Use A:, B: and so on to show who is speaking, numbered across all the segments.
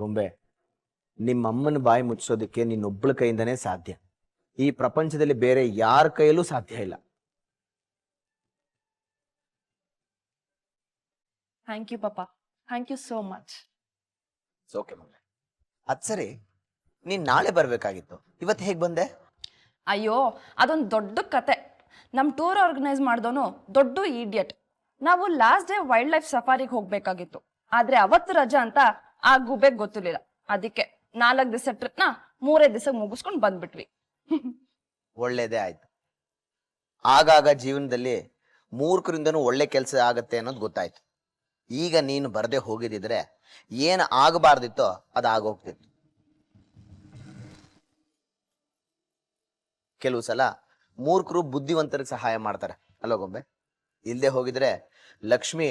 A: ಗೊಂಬೆ, ನಿಮ್ಮಮ್ಮನ ಬಾಯಿ ಮುಚ್ಚೋದಕ್ಕೆ ನಿನ್ನೊಬ್ಬಳ ಕೈಯಿಂದನೇ ಸಾಧ್ಯ. ಈ ಪ್ರಪಂಚದಲ್ಲಿ ಬೇರೆ ಯಾರ ಕೈಯಲ್ಲೂ ಸಾಧ್ಯ ಇಲ್ಲ.
B: ಥ್ಯಾಂಕ್ ಯು ಪಾಪ, thank you so much.
A: Okay ಗೊಂಬೆ. ಅದ್ ಸರಿ, ನೀನ್ ನಾಳೆ ಬರ್ಬೇಕಾಗಿತ್ತು, ಇವತ್ತು ಹೇಗ್ ಬಂದೆ?
B: ಅಯ್ಯೋ, ಅದೊಂದು ದೊಡ್ಡ ಕತೆ. ನಮ್ಮ ಟೂರ್ ಆರ್ಗನೈಸ್ ಮಾಡಿದವನು ದೊಡ್ಡ ಈಡಿಯಟ್. ನಾವು ಲಾಸ್ಟ್ ಡೇ ವೈಲ್ಡ್ ಲೈಫ್ ಸಫಾರಿಗೆ ಹೋಗ್ಬೇಕಾಗಿತ್ತು, ಆದ್ರೆ ಅವತ್ತು ರಜಾ ಅಂತ ಆ ಗುಬೆಗ್ ಗೊತ್ತಿರ್ಲಿಲ್ಲ. ಅದಕ್ಕೆ 4 ದಿವಸ ಟ್ರಿಪ್ನ 3 ದಿವಸ ಮುಗಿಸ್ಕೊಂಡು ಬಂದ್ಬಿಟ್ವಿ.
A: ಒಳ್ಳೇದೇ ಆಯ್ತು. ಆಗಾಗ ಜೀವನದಲ್ಲಿ ಮೂರ್ಖರಿಂದನೂ ಒಳ್ಳೆ ಕೆಲಸ ಆಗತ್ತೆ ಅನ್ನೋದು ಗೊತ್ತಾಯ್ತು. ಈಗ ನೀನು ಬರದೆ ಹೋಗಿದ್ರೆ ಏನ್ ಆಗಬಾರ್ದಿತ್ತೋ ಅದಾಗೋಗ್ತಿತ್ತು. ಕೆಲವು ಸಲ ಮೂರ್ಖರು ಬುದ್ಧಿವಂತರಿಗೆ ಸಹಾಯ ಮಾಡ್ತಾರೆ ಅಲ್ಲೋ ಗೊಂಬೆ? ಇಲ್ದೆ ಹೋಗಿದ್ರೆ ಲಕ್ಷ್ಮಿ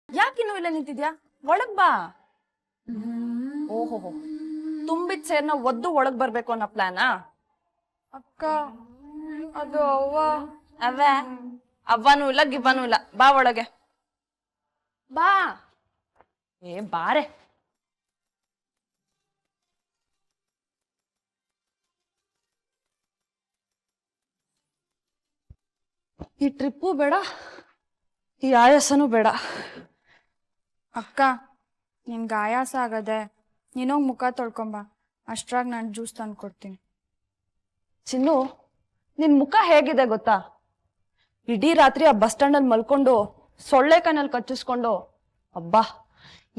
B: ಯಾಕಿನ್ನೂ ಇಲ್ಲ ನಿಂತಿದ್ಯಾ? ಒಳಗ್ ಬಾ. ಓಹೋ, ತುಂಬಿದ ಸೇರ್ನ ಒದ್ದು ಒಳಗ್ ಬರ್ಬೇಕು ಅನ್ನೋ ಪ್ಲಾನಾ? ಅಕ್ಕ, ಅದು ಅವ್ವನೂ ಇಲ್ಲ ಗಿಬ್ಬನೂ ಇಲ್ಲ. ಬಾ ಒಳಗೆ ಬಾ. ಬಾರೆ. ಈ ಟ್ರಿಪ್ಪು ಬೇಡ, ಈ ಆಯಾಸನೂ ಬೇಡ.
C: ಅಕ್ಕ, ನಿನ್ಗೆ ಆಯಾಸ ಆಗದೆ ನೀನೋಗಿ ಮುಖ ತೊಳ್ಕೊಂಬ. ಅಷ್ಟ್ರಾಗ ನಾನು ಜ್ಯೂಸ್ ತಂದು ಕೊಡ್ತೀನಿ.
B: ಚಿನ್ನು, ನಿನ್ ಮುಖ ಹೇಗಿದೆ ಗೊತ್ತಾ? ಇಡೀ ರಾತ್ರಿ ಆ ಬಸ್ ಸ್ಟ್ಯಾಂಡ್ ಅಲ್ಲಿ ಮಲ್ಕೊಂಡು ಸೊಳ್ಳೆ ಕೈನಲ್ಲಿ ಕಚ್ಚಿಸ್ಕೊಂಡು, ಅಬ್ಬಾ,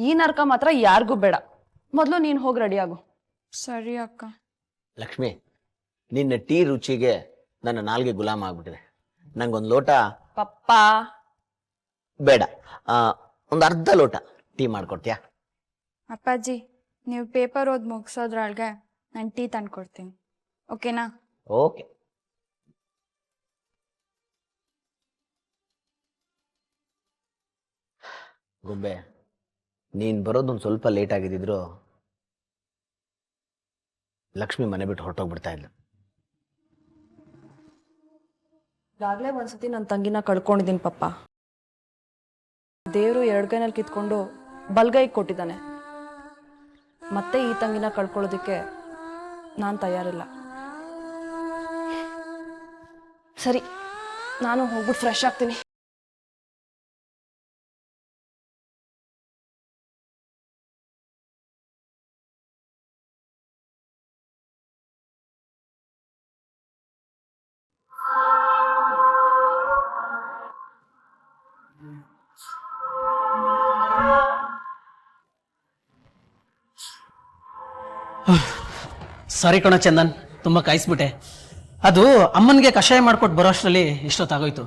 B: ಈ ನರ್ಕ ಮಾತ್ರ ಯಾರಿಗೂ ಬೇಡ. ಮೊದ್ಲು ನೀನ್ ಹೋಗಿ ರೆಡಿ ಆಗು.
C: ಸರಿ ಅಕ್ಕ.
A: ಲಕ್ಷ್ಮಿ, ನಿನ್ನ ಟೀ ರುಚಿಗೆ ನನ್ನ ನಾಲ್ಗೆ ಗುಲಾಮ ಆಗ್ಬಿಟ್ಟಿದೆ. ನಂಗೊಂದು ಲೋಟ
B: ಪಪ್ಪ.
A: ಬೇಡ, ಒಂದು ಅರ್ಧ ಲೋಟ ಟೀ ಮಾಡ್ಕೊಡ್ತೀಯಾ?
C: ಅಪ್ಪಾಜಿ, ನೀವು ಪೇಪರ್ ಓದಿ ಮುಗಿಸೋದ್ರೊಳಗೆ ನಾನು ಟೀ ತಂದು ಕೊಡ್ತೀನಿ, ಓಕೆನಾ?
A: ಓಕೆ. ಗೊಂಬೆ, ನೀನ್ ಬರೋದೊಂದು ಸ್ವಲ್ಪ ಲೇಟ್ ಆಗಿದ್ರು ಲಕ್ಷ್ಮಿ ಮನೆ ಬಿಟ್ಟು ಹೊರಟೋಗ್ಬಿಡ್ತಾ ಇದ್ಲು.
B: ಈಗಾಗ್ಲೇ ಒಂದ್ಸತಿ ನನ್ನ ತಂಗಿನ ಕಳ್ಕೊಂಡಿದ್ದೀನಿ ಪಪ್ಪ. ದೇವ್ರು 2 ಕೈನಲ್ಲಿ ಕಿತ್ಕೊಂಡು ಬಲ್ಗೈ ಕೊಟ್ಟಿದ್ದಾನೆ. ಮತ್ತೆ ಈ ತಂಗಿನ ಕಳ್ಕೊಳ್ಳೋದಿಕ್ಕೆ ನಾನು ತಯಾರಿಲ್ಲ. ಸರಿ, ನಾನು ಹೋಗ್ಬಿಟ್ಟು ಫ್ರೆಶ್ ಆಗ್ತೀನಿ.
D: ಸಾರಿ ಕಣ ಚಂದನ್, ತುಂಬ ಕಾಯಿಸ್ಬಿಟ್ಟೆ. ಅದು ಅಮ್ಮನಿಗೆ ಕಷಾಯ ಮಾಡ್ಕೊಟ್ಟು ಬರೋ ಅಷ್ಟರಲ್ಲಿ ಇಷ್ಟೊತ್ತಾಗೋಯ್ತು.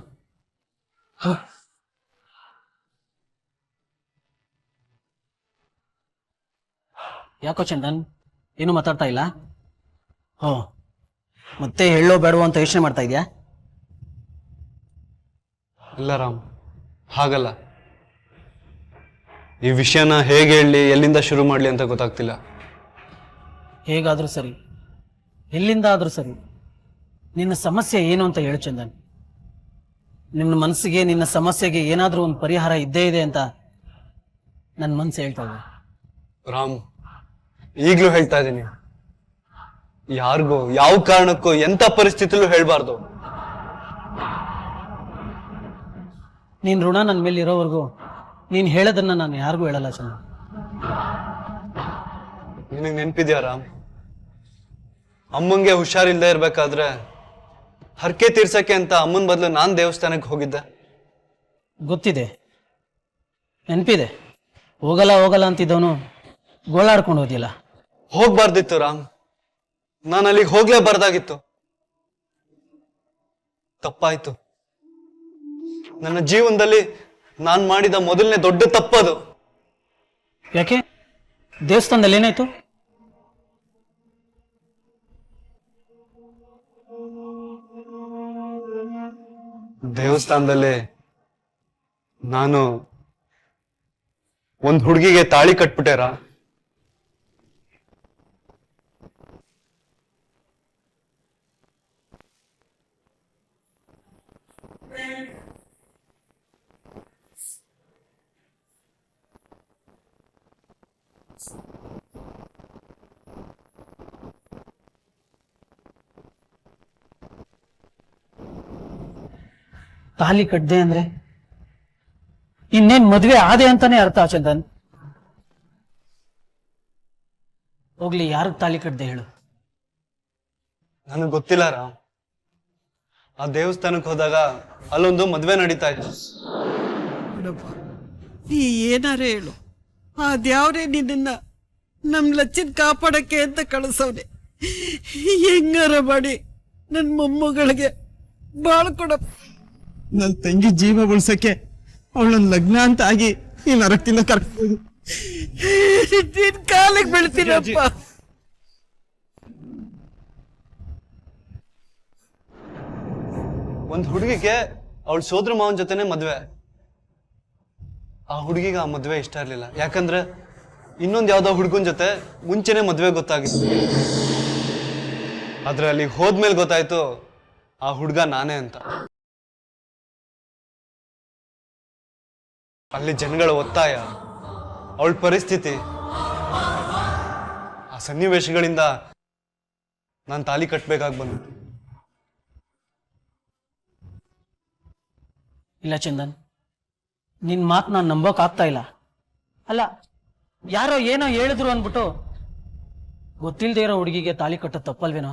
D: ಯಾಕೋ ಚಂದನ್, ಏನು ಮಾತಾಡ್ತಾ ಇಲ್ಲ? ಮತ್ತೆ ಹೇಳೋ ಬೇಡವೋ ಅಂತ ಯೋಚನೆ ಮಾಡ್ತಾ ಇದೆಯಾ?
E: ಇಲ್ಲ ರಾಮ್, ಹಾಗಲ್ಲ. ಈ ವಿಷಯನ ಹೇಗೆ ಹೇಳಲಿ, ಎಲ್ಲಿಂದ ಶುರು ಮಾಡಲಿ ಅಂತ ಗೊತ್ತಾಗ್ತಿಲ್ಲ.
D: ಹೇಗಾದರೂ ಸರಿ, ಎಲ್ಲಿಂದ ಆದರೂ ಸರಿ, ನಿನ್ನ ಸಮಸ್ಯೆ ಏನು ಅಂತ ಹೇಳು ಚಂದನ್. ನಿನ್ನ ಮನಸ್ಸಿಗೆ, ನಿನ್ನ ಸಮಸ್ಯೆಗೆ ಏನಾದರೂ ಒಂದು ಪರಿಹಾರ ಇದ್ದೇ ಇದೆ ಅಂತ ನನ್ನ ಮನಸ್ಸು ಹೇಳ್ತಾ ಇದೆ.
E: ರಾಮ್, ಈಗಲೂ ಹೇಳ್ತಾ ಇದ್ದೀನಿ, ಯಾರಿಗೂ ಯಾವ ಕಾರಣಕ್ಕೂ ಎಂಥ ಪರಿಸ್ಥಿತಿಲೂ ಹೇಳ್ಬಾರ್ದು.
D: ನೀನ್ ಋಣ ನನ್ನ ಮೇಲೆ ಇರೋವರೆಗೂ ನೀನು ಹೇಳೋದನ್ನ ನಾನು ಯಾರಿಗೂ ಹೇಳಲ್ಲ ಚಂದನ್.
E: ನಿನಗೆ ನೆನ್ಪಿದ್ಯಾ ರಾಮ್, ಅಮ್ಮಂಗೆ ಹುಷಾರಿಲ್ದೇ ಇರ್ಬೇಕಾದ್ರೆ ಹರಕೆ ತೀರ್ಸಕ್ಕೆ ಅಂತ ಅಮ್ಮನ ಬದಲು ನಾನು ದೇವಸ್ಥಾನಕ್ಕೆ ಹೋಗಿದ್ದೆ.
D: ಗೊತ್ತಿದೆ, ನೆನಪಿದೆ. ಹೋಗಲ್ಲ ಹೋಗಲ್ಲ ಅಂತಿದ್ದವನು ಗೋಳಾಡ್ಕೊಂಡು ಹೋದಿಲ್ಲ.
E: ಹೋಗ್ಬಾರ್ದಿತ್ತು ರಾಮ್, ನಾನು ಅಲ್ಲಿಗೆ ಹೋಗ್ಲೇಬಾರ್ದಾಗಿತ್ತು. ತಪ್ಪಾಯ್ತು. ನನ್ನ ಜೀವನದಲ್ಲಿ ನಾನು ಮಾಡಿದ ಮೊದಲನೇ ದೊಡ್ಡ ತಪ್ಪದು.
D: ಯಾಕೆ? ದೇವಸ್ಥಾನದಲ್ಲಿ ಏನಾಯ್ತು?
E: ದೇವಸ್ಥಾನದಲ್ಲಿ ನಾನು ಒಂದು ಹುಡುಗಿಗೆ ತಾಳಿ ಕಟ್ಬಿಟ್ಟೆರ.
D: ತಾಲಿ ಕಟ್ದೆ ಅಂದ್ರೆ ಇನ್ನೇನ್ ಮದ್ವೆ ಆದೆ ಅಂತಾನೆ ಅರ್ಥ ಚಂದನ್. ಹೋಗ್ಲಿ, ಯಾರಿಗೆ ತಾಲಿ ಕಟ್ದೆ ಹೇಳು?
E: ನನಗೆ ಗೊತ್ತಿಲ್ಲ ರಾಮ್. ಆ ದೇವಸ್ಥಾನಕ್ಕೆ ಹೋದಾಗ ಅಲ್ಲೊಂದು ಮದ್ವೆ ನಡೀತಾ ಇತ್ತು.
F: ಬಿಡಪ್ಪ, ನೀ ಏನಾರ ಹೇಳು, ಆ ದ್ಯಾವ್ರೇ ನಿನ್ನ ನಮ್ ಲಚ್ಚಿನ ಕಾಪಾಡಕ್ಕೆ ಅಂತ ಕಳಿಸವ್ನೆ. ಹೆಂಗಾರ ಮಾಡಿ ನನ್ ಮೊಮ್ಮಗಳಿಗೆ ಬಾಳ್ ಕೊಡಪ್ಪ. ನನ್ ತಂಗಿ ಜೀವ ಉಳ್ಸಕ್ಕೆ ಅವಳನ್ನ ಲಗ್ನ ಅಂತ ಆಗಿ ಈ ನರಕದಿಂದ ಕರ್ಕೊಂಡು ನಿನ್ ಕಾಲಿಗೆ ಬೀಳ್ತೀನಪ್ಪ.
E: ಒಂದ್ ಹುಡುಗಿಗೆ ಅವಳ ಸೋದ್ರ ಮಾವನ್ ಜೊತೆನೆ ಮದ್ವೆ. ಆ ಹುಡುಗಿಗೆ ಆ ಮದ್ವೆ ಇಷ್ಟ ಇರ್ಲಿಲ್ಲ, ಯಾಕಂದ್ರೆ ಇನ್ನೊಂದ್ ಯಾವ್ದೋ ಹುಡುಗನ್ ಜೊತೆ ಮುಂಚೆನೆ ಮದ್ವೆ ಗೊತ್ತಾಗಿತ್ತು. ಆದ್ರೆ ಅಲ್ಲಿ ಹೋದ್ಮೇಲೆ ಗೊತ್ತಾಯ್ತು ಆ ಹುಡುಗ ನಾನೇ ಅಂತ. ಅಲ್ಲಿ ಜನಗಳ ಒತ್ತಾಯ, ಅವಳ ಪರಿಸ್ಥಿತಿ, ಆ ಸನ್ನಿವೇಶಗಳಿಂದ ನಾನು ತಾಲಿ ಕಟ್ಬೇಕಾಗಿ ಬಂತು.
D: ಇಲ್ಲ ಚಂದನ್, ನಿನ್ ಮಾತು ನಾನು ನಂಬೋಕ್ ಆಗ್ತಾ ಇಲ್ಲ. ಅಲ್ಲ, ಯಾರೋ ಏನೋ ಹೇಳಿದ್ರು ಅನ್ಬಿಟ್ಟು ಗೊತ್ತಿಲ್ದೇ ಇರೋ ಹುಡುಗಿಗೆ ತಾಲಿ ಕಟ್ಟೋದು ತಪ್ಪಲ್ವೇನೋ?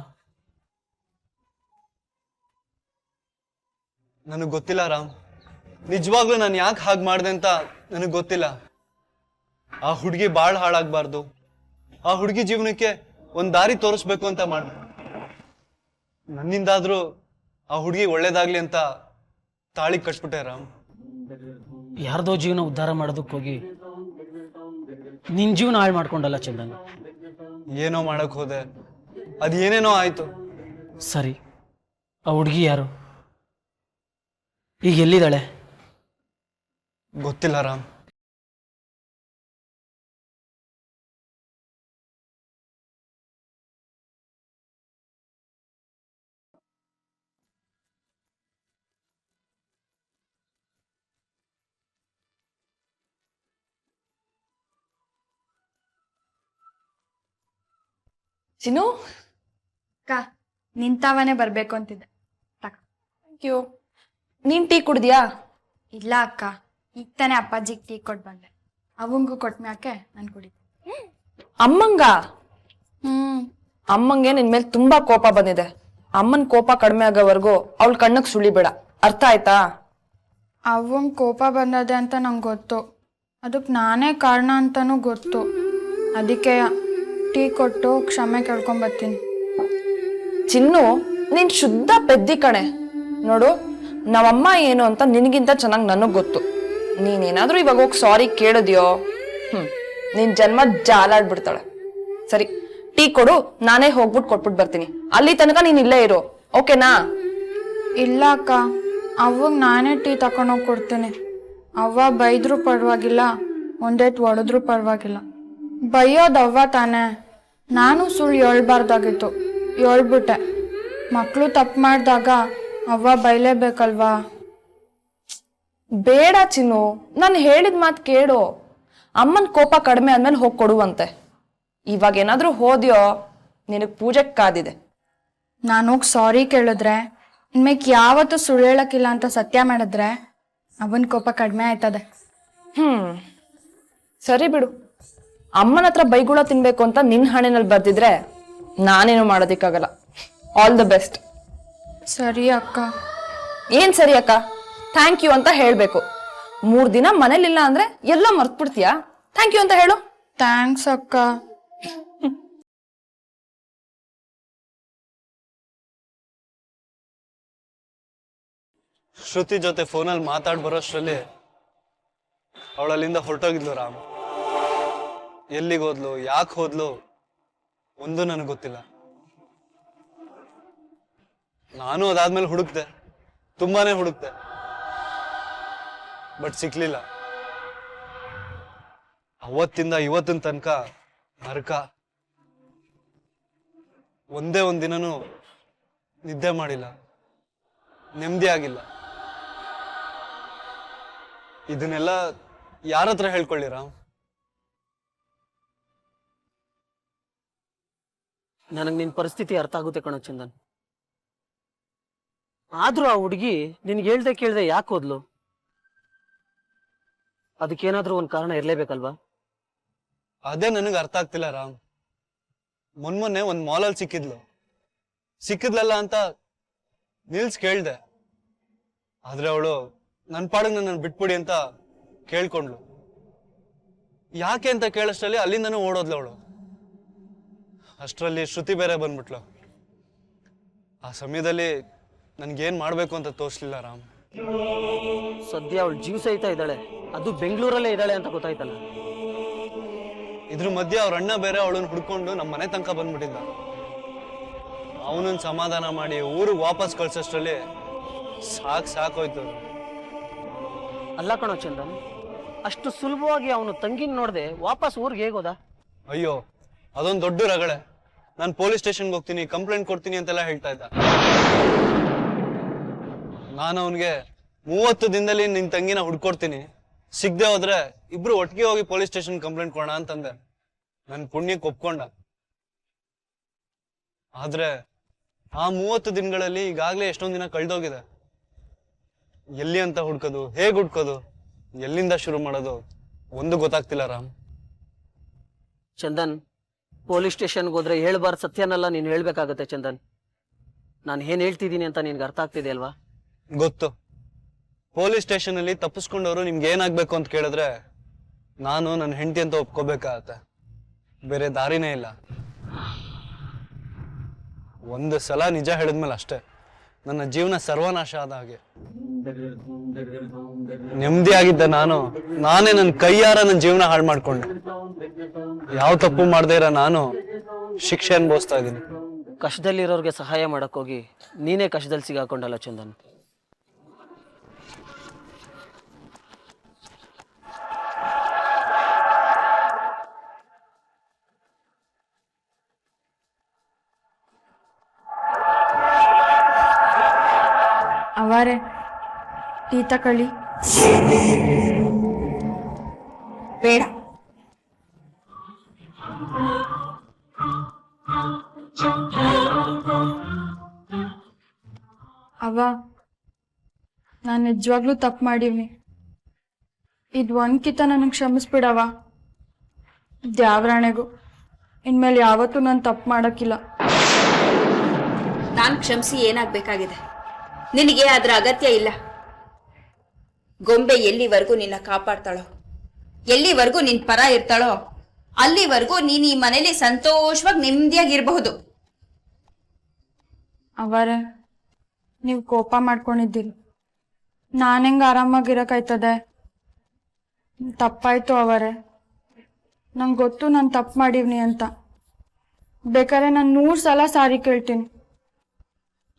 E: ನನಗೆ ಗೊತ್ತಿಲ್ಲ ರಾಮ್, ನಿಜವಾಗ್ಲೂ ನಾನು ಯಾಕೆ ಹಾಗೆ ಮಾಡಿದೆ ಅಂತ ನನಗೆ ಗೊತ್ತಿಲ್ಲ. ಆ ಹುಡುಗಿ ಬಾಳ್ ಹಾಳಾಗ್ಬಾರ್ದು, ಆ ಹುಡುಗಿ ಜೀವನಕ್ಕೆ ಒಂದ್ ದಾರಿ ತೋರಿಸ್ಬೇಕು ಅಂತ ಮಾಡ್ದೆ. ನನ್ನಿಂದಾದ್ರೂ ಆ ಹುಡುಗಿ ಒಳ್ಳೇದಾಗ್ಲಿ ಅಂತ ತಾಳಿ ಕಟ್ಬಿಟ್ಟೆ ರಾಮ್.
D: ಯಾರ್ದೋ ಜೀವನ ಉದ್ಧಾರ ಮಾಡೋದಕ್ಕೆ ಹೋಗಿ ನಿನ್ ಜೀವನ ಹಾಳು ಮಾಡ್ಕೊಂಡಲ್ಲ ಚಂದನ್.
E: ಏನೋ ಮಾಡಕ್ ಹೋದೆ, ಅದ್ ಏನೇನೋ ಆಯ್ತು.
D: ಸರಿ, ಆ ಹುಡುಗಿ ಯಾರು? ಈಗ ಎಲ್ಲಿದ್ದಾಳೆ?
E: ಗೊತ್ತಿಲ್ಲ ರಾಮ್.
B: ಚಿನ್ನು,
C: ಅಕ್ಕ, ನಿಂತಾವನೆ ಬರ್ಬೇಕು ಅಂತಿದ್ದೆ. ತಕ.
B: Thank you. ನೀನ್ ಟೀ ಕುಡ್ದ್ಯಾ?
C: ಇಲ್ಲ ಅಕ್ಕ, ಈಗ ತಾನೇ ಅಪ್ಪಾಜಿಗೆ ಟೀ ಕೊಟ್ಟು ಬಂದೆ. ಅವಂಗೂ ಕೊಟ್ಮ್ಯಾಕೆ ನಾನು ಕುಡಿದೆ.
B: ಅಮ್ಮಂಗ? ಅಮ್ಮಂಗೆ ನಿನ್ ಮೇಲೆ ತುಂಬಾ ಕೋಪ ಬಂದಿದೆ. ಅಮ್ಮನ್ ಕೋಪ ಕಡಿಮೆ ಆಗೋವರೆಗೂ ಅವಳ ಕಣ್ಣಗ್ ಸುಳಿಬೇಡ, ಅರ್ಥ ಆಯ್ತಾ?
C: ಅವಂಗೆ ಕೋಪ ಬಂದದೆ ಅಂತ ನಂಗೆ ಗೊತ್ತು, ಅದಕ್ಕೆ ನಾನೇ ಕಾರಣ ಅಂತನೂ ಗೊತ್ತು. ಅದಕ್ಕೆ ಟೀ ಕೊಟ್ಟು ಕ್ಷಮೆ ಕೇಳ್ಕೊಂಬರ್ತೀನಿ.
B: ಚಿನ್ನು, ನೀನ್ ಶುದ್ಧ ಪೆದ್ದಿ ಕಣೆ. ನೋಡು, ನಮ್ಮಮ್ಮ ಏನು ಅಂತ ನಿನಗಿಂತ ಚೆನ್ನಾಗಿ ನನಗ್ ಗೊತ್ತು. ನೀನೇನಾದ್ರೂ ಇವಾಗ ಹೋಗಿ ಸಾರಿ ಕೇಳಿದ್ಯೋ, ನಿನ್ ಜನ್ಮ ಜಾಲಾಡ್ಬಿಡ್ತಾಳೆ. ಸರಿ, ಟೀ ಕೊಡು, ನಾನೇ ಹೋಗ್ಬಿಟ್ಟು ಕೊಟ್ಬಿಟ್ಟು ಬರ್ತೀನಿ. ಅಲ್ಲಿ ತನಕ ನೀನ್ ಇಲ್ಲೇ ಇರು, ಓಕೆನಾ?
C: ಇಲ್ಲ ಅಕ್ಕ, ಅವಾಗ ನಾನೇ ಟೀ ತಗೊಂಡೋಗಿ ಕೊಡ್ತೀನಿ. ಅವ್ವ ಬೈದ್ರೂ ಪರವಾಗಿಲ್ಲ, ಒಂದೇಟ್ ಹೊಡೆದ್ರೂ ಪರವಾಗಿಲ್ಲ. ಬೈಯೋದು ಅವ್ವ ತಾನೇ. ನಾನು ಸುಳ್ಳು ಹೇಳ್ಬಾರ್ದಾಗಿತ್ತು, ಹೇಳ್ಬಿಟ್ಟೆ. ಮಕ್ಕಳು ತಪ್ಪು ಮಾಡಿದಾಗ ಅವ್ವ ಬೈಲೇಬೇಕಲ್ವಾ?
B: ಬೇಡ ಚಿನ್ನು, ನಾನು ಹೇಳಿದ ಮಾತು ಕೇಳು. ಅಮ್ಮನ ಕೋಪ ಕಡಿಮೆ ಆದ್ಮೇಲೆ ಹೋಗಿ ಕೊಡುವಂತೆ. ಇವಾಗ ಏನಾದ್ರೂ ಹೋದ್ಯೋ ನಿನಗ್ ಪೂಜೆ ಕಾದಿದೆ.
C: ನಾನು ಹೋಗಿ ಸಾರಿ ಕೇಳಿದ್ರೆ, ಇನ್ಮೇಕ್ ಯಾವತ್ತೂ ಸುಳ್ಳು ಹೇಳಕ್ಕಿಲ್ಲ ಅಂತ ಸತ್ಯ ಮಾಡಿದ್ರೆ ಅವನ ಕೋಪ ಕಡಿಮೆ ಆಯ್ತದೆ.
B: ಸರಿ ಬಿಡು. ಅಮ್ಮನ ಹತ್ರ ಬೈಗುಳ ತಿನ್ಬೇಕು ಅಂತ ನಿನ್ ಹಣೆನಲ್ಲಿ ಬರ್ದಿದ್ರೆ ನಾನೇನು ಮಾಡೋದಿಕ್ಕಾಗಲ್ಲ. All the best.
C: ಸರಿ ಅಕ್ಕ.
B: ಏನ್ ಸರಿ ಅಕ್ಕ? ಥ್ಯಾಂಕ್ ಯು ಅಂತ ಹೇಳ್ಬೇಕು. 3 ದಿನ ಮನೇಲಿಲ್ಲ ಅಂದ್ರೆ ಎಲ್ಲ ಮರ್ತ್ಬಿಡ್ತೀಯಾ? ಥ್ಯಾಂಕ್ ಯು ಅಂತ ಹೇಳು.
C: ಥ್ಯಾಂಕ್ಸ್ ಅಕ್ಕ.
E: ಶ್ರುತಿ ಜೊತೆ ಫೋನಲ್ಲಿ ಮಾತಾಡ್ ಬರೋಷ್ರಲ್ಲಿ ಅವಳಲ್ಲಿಂದ ಹೊರಟೋಗಿದ್ಲು ರಾಮ್. ಎಲ್ಲಿಗೆ ಹೋದ್ಲು, ಯಾಕೆ ಹೋದ್ಲು ಒಂದು ನನಗೆ ಗೊತ್ತಿಲ್ಲ. ನಾನು ಅದಾದ್ಮೇಲೆ ಹುಡುಕ್ದೆ, ತುಂಬಾನೇ ಹುಡುಕ್ದೆ, ಬಟ್ ಸಿಕ್ಲಿಲ್ಲ. ಅವತ್ತಿಂದ ಇವತ್ತಿನ ತನಕ ನರಕ. ಒಂದೇ ಒಂದಿನನೂ ನಿದ್ದೆ ಮಾಡಿಲ್ಲ, ನೆಮ್ಮದಿ ಆಗಿಲ್ಲ. ಇದನ್ನೆಲ್ಲ ಯಾರ ಹತ್ರ ಹೇಳ್ಕೊಳ್ಳಿ ರಾಮ್?
D: ನನಗೆ ನಿನ್ನ ಪರಿಸ್ಥಿತಿ ಅರ್ಥ ಆಗುತ್ತೆ ಕಣೋ ಚಂದನ್. ಆದ್ರೂ ಆ ಹುಡುಗಿ ನಿನ್ಗೆ ಹೇಳ್ದೆ ಕೇಳ್ದೆ ಯಾಕೆ ಹೋದ್ಲು? ಅದಕ್ಕೇನಾದ್ರೂ ಒಂದ್ ಕಾರಣ ಇರ್ಲೇಬೇಕಲ್ವಾ?
E: ಅದೇ ನನಗೆ ಅರ್ಥ ಆಗ್ತಿಲ್ಲ ರಾಮ್. ಮೊನ್ನೆ ಒಂದ್ ಮಾಲಲ್ಲಿ ಸಿಕ್ಕಿದ್ಲಲ್ಲ ಅಂತ ನಿಲ್ಸ್ ಕೇಳ್ದೆ. ಆದ್ರೆ ಅವಳು ನನ್ ಪಾಡಿಗೆ ನನ್ನ ಬಿಟ್ಬಿಡಿ ಅಂತ ಕೇಳ್ಕೊಂಡ್ಲು. ಯಾಕೆ ಅಂತ ಕೇಳಷ್ಟರಲ್ಲಿ ಅಲ್ಲಿಂದನೂ ಓಡೋದ್ಲು ಅವಳು. ಅಷ್ಟರಲ್ಲಿ ಶ್ರುತಿ ಬೇರೆ ಬಂದ್ಬಿಟ್ಲು. ಆ ಸಮಯದಲ್ಲಿ ನನ್ಗೇನ್ ಮಾಡ್ಬೇಕು ಅಂತ ತೋರಿಸ್ಲಿಲ್ಲ ರಾಮ್.
D: ಸದ್ಯ ಅವಳು ಜೀವ ಸಹಿತ ಇದ್ದಾಳೆ, ಅದು ಬೆಂಗಳೂರಲ್ಲೇ ಇದ್ದಾಳೆ ಅಂತ ಗೊತ್ತಾಯ್ತಲ್ಲ.
E: ಇದ್ರ ಮಧ್ಯೆ ಅವ್ರ ಅಣ್ಣ ಬೇರೆ ಅವಳನ್ನ ಹುಡ್ಕೊಂಡು ನಮ್ಮ ಮನೆ ತನಕ ಬಂದ್ಬಿಟ್ಟಿದ್ದ. ಅವನನ್ನ ಸಮಾಧಾನ ಮಾಡಿ ಊರಿಗೆ ವಾಪಸ್ ಕಳ್ಸೋಷ್ಟ್ರಲ್ಲಿ ಸಾಕೋಯ್ತು.
D: ಅಲ್ಲ ಕಣೋ ಚಂದನ್, ಅಷ್ಟು ಸುಲಭವಾಗಿ ಅವನು ತಂಗಿನ ನೋಡ್ದೆ ವಾಪಸ್ ಊರಿಗೆ ಹೇಗೋದ?
E: ಅಯ್ಯೋ, ಅದೊಂದು ದೊಡ್ಡ ರಗಳೆ. ನಾನು ಪೊಲೀಸ್ ಸ್ಟೇಷನ್ಗೆ ಹೋಗ್ತೀನಿ, ಕಂಪ್ಲೇಂಟ್ ಕೊಡ್ತೀನಿ ಅಂತೆಲ್ಲ ಹೇಳ್ತಾ ಇದ್ದ. ನಾನು ಅವನಿಗೆ 30 ದಿನದಲ್ಲಿ ನಿನ್ ತಂಗಿನ ಹುಡ್ಕೊಡ್ತೀನಿ, ಸಿಗದೆ ಹೋದ್ರೆ ಇಬ್ರು ಒಟ್ಟಿಗೆ ಹೋಗಿ ಪೊಲೀಸ್ ಸ್ಟೇಷನ್ ಕಂಪ್ಲೇಂಟ್ ಕೊಡೋಣ ಅಂತಂದೆ. ನನ್ ಪುಣ್ಯಕ್ಕೆ ಒಪ್ಕೊಂಡ. ಆದ್ರೆ ಆ 30 ದಿನಗಳಲ್ಲಿ ಈಗಾಗ್ಲೇ ಎಷ್ಟೊಂದ್ ದಿನ ಕಳ್ದೋಗಿದೆ. ಎಲ್ಲಿ ಅಂತ ಹುಡ್ಕೋದು, ಹೇಗ್ ಹುಡ್ಕೋದು, ಎಲ್ಲಿಂದ ಶುರು ಮಾಡೋದು ಒಂದು ಗೊತ್ತಾಗ್ತಿಲ್ಲ ರಾಮ್.
D: ಚಂದನ್, ಪೊಲೀಸ್ ಸ್ಟೇಷನ್ಗೆ ಹೋದ್ರೆ ಹೇಳ್ಬಾರ್ದು ಸತ್ಯನೆಲ್ಲ ನೀನು ಹೇಳ್ಬೇಕಾಗತ್ತೆ ಚಂದನ್. ನಾನು ಏನ್ ಹೇಳ್ತಿದ್ದೀನಿ ಅಂತ ನಿನ್ಗೆ ಅರ್ಥ ಆಗ್ತಿದೆ ಅಲ್ವಾ?
E: ಗೊತ್ತು. ಪೊಲೀಸ್ ಸ್ಟೇಷನ್ ಅಲ್ಲಿ ತಪ್ಪಿಸ್ಕೊಂಡವ್ರು ನಿಮ್ಗೆ ಏನಾಗ್ಬೇಕು ಅಂತ ಕೇಳಿದ್ರೆ ನಾನು ನನ್ನ ಹೆಂಡತಿ ಅಂತ ಒಪ್ಕೋಬೇಕಾಗತ್ತೆ. ಬೇರೆ ದಾರಿನೇ ಇಲ್ಲ. ಒಂದು ಸಲ ನಿಜ ಹೇಳಿದ್ಮೇಲೆ ಅಷ್ಟೇ ನನ್ನ ಜೀವನ ಸರ್ವನಾಶ ಆದ ಹಾಗೆ. ನೆಮ್ಮದಿಯಾಗಿದ್ದ ನಾನೇ ನನ್ನ ಕೈಯಾರ ನನ್ನ ಜೀವನ ಹಾಳು ಮಾಡ್ಕೊಂಡೆ. ಯಾವ ತಪ್ಪು ಮಾಡದೇ ಇರೋ ನಾನು ಶಿಕ್ಷೆ ಅನುಭವಿಸ್ತಾ ಇದ್ದೀನಿ.
D: ಕಷ್ಟದಲ್ಲಿರೋರ್ಗೆ ಸಹಾಯ ಮಾಡಕ್ಕೋಗಿ ನೀನೇ ಕಷ್ಟದಲ್ಲಿ ಸಿಗಾಕೊಂಡಲ್ಲ ಚಂದನ್.
C: ಅವರೇ ಟೀ ತಕೊಳ್ಳಿ.
G: ಬೇಡ.
C: ಅವ್ವ, ನಾನು ನಿಜವಾಗ್ಲೂ ತಪ್ಪು ಮಾಡೀವಿ. ಇದು ಒಂದ್ಕಿತ ನನಗೆ ಕ್ಷಮಿಸ್ಬಿಡವ. ದ್ಯಾವ್ರಾಣೆಗೂ ಇನ್ಮೇಲೆ ಯಾವತ್ತೂ ನಾನು ತಪ್ಪು ಮಾಡೋಕ್ಕಿಲ್ಲ.
G: ನಾನು ಕ್ಷಮಿಸಿ ಏನಾಗಬೇಕಾಗಿದೆ? ನಿನಗೆ ಅದರ ಅಗತ್ಯ ಇಲ್ಲ. ಗೊಂಬೆ ಎಲ್ಲಿವರೆಗೂ ನಿನ್ನ ಕಾಪಾಡ್ತಾಳೋ, ಎಲ್ಲಿವರೆಗೂ ನಿನ್ ಪರ ಇರ್ತಾಳೋ, ಅಲ್ಲಿವರೆಗೂ ನೀನ್ ಈ ಮನೇಲಿ ಸಂತೋಷವಾಗಿ ನೆಮ್ಮದಿಯಾಗಿರಬಹುದು.
C: ಅವರೇ, ನೀವು ಕೋಪ ಮಾಡ್ಕೊಂಡಿದ್ದೀರಿ, ನಾನು ಹೆಂಗೆ ಆರಾಮಾಗಿರೋಕ್ಕಾಯ್ತದೆ? ತಪ್ಪಾಯ್ತು ಅವರೇ, ನಂಗೆ ಗೊತ್ತು ನಾನು ತಪ್ಪು ಮಾಡೀವ್ನಿ ಅಂತ. ಬೇಕಾದ್ರೆ ನಾನು 100 ಸಲ ಸಾರಿ ಕೇಳ್ತೀನಿ.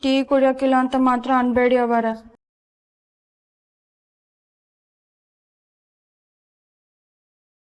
C: ಟೀ ಕುಡಿಯೋಕ್ಕಿಲ್ಲ ಅಂತ ಮಾತ್ರ ಅನ್ಬೇಡಿ ಅವರೇ.